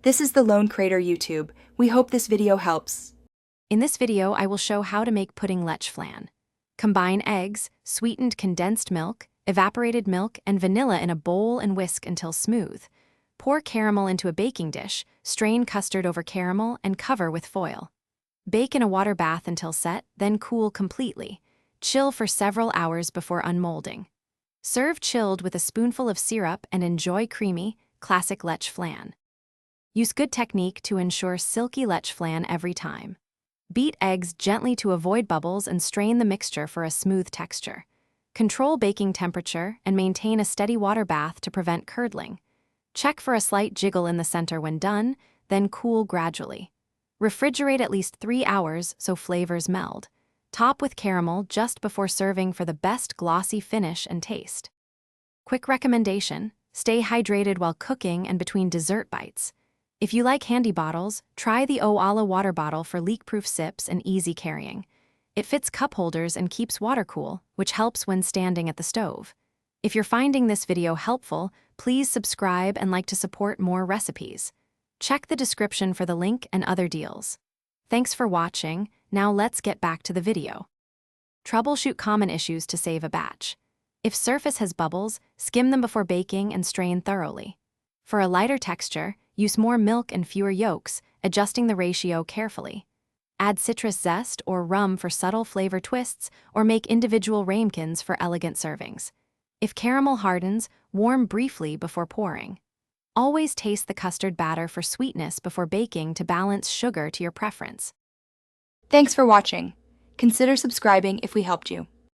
This is the Lone Crater YouTube. We hope this video helps. In this video, I will show how to make pudding Leche Flan. Combine eggs, sweetened condensed milk, evaporated milk, and vanilla in a bowl and whisk until smooth. Pour caramel into a baking dish, strain custard over caramel, and cover with foil. Bake in a water bath until set, then cool completely. Chill for several hours before unmolding. Serve chilled with a spoonful of syrup and enjoy creamy, classic Leche Flan. Use good technique to ensure silky Leche Flan every time. Beat eggs gently to avoid bubbles and strain the mixture for a smooth texture. Control baking temperature and maintain a steady water bath to prevent curdling. Check for a slight jiggle in the center when done, then cool gradually. Refrigerate at least 3 hours so flavors meld. Top with caramel just before serving for the best glossy finish and taste. Quick recommendation: stay hydrated while cooking and between dessert bites. If you like handy bottles, try the Oala water bottle for leak-proof sips and easy carrying. It fits cup holders and keeps water cool, which helps when standing at the stove. If you're finding this video helpful, please subscribe and like to support more recipes. Check the description for the link and other deals. Thanks for watching. Now let's get back to the video. Troubleshoot common issues to save a batch. If surface has bubbles, skim them before baking and strain thoroughly. For a lighter texture, use more milk and fewer yolks, adjusting the ratio carefully. Add citrus zest or rum for subtle flavor twists, or make individual ramekins for elegant servings. If caramel hardens, warm briefly before pouring. Always taste the custard batter for sweetness before baking to balance sugar to your preference. Thanks for watching. Consider subscribing if we helped you.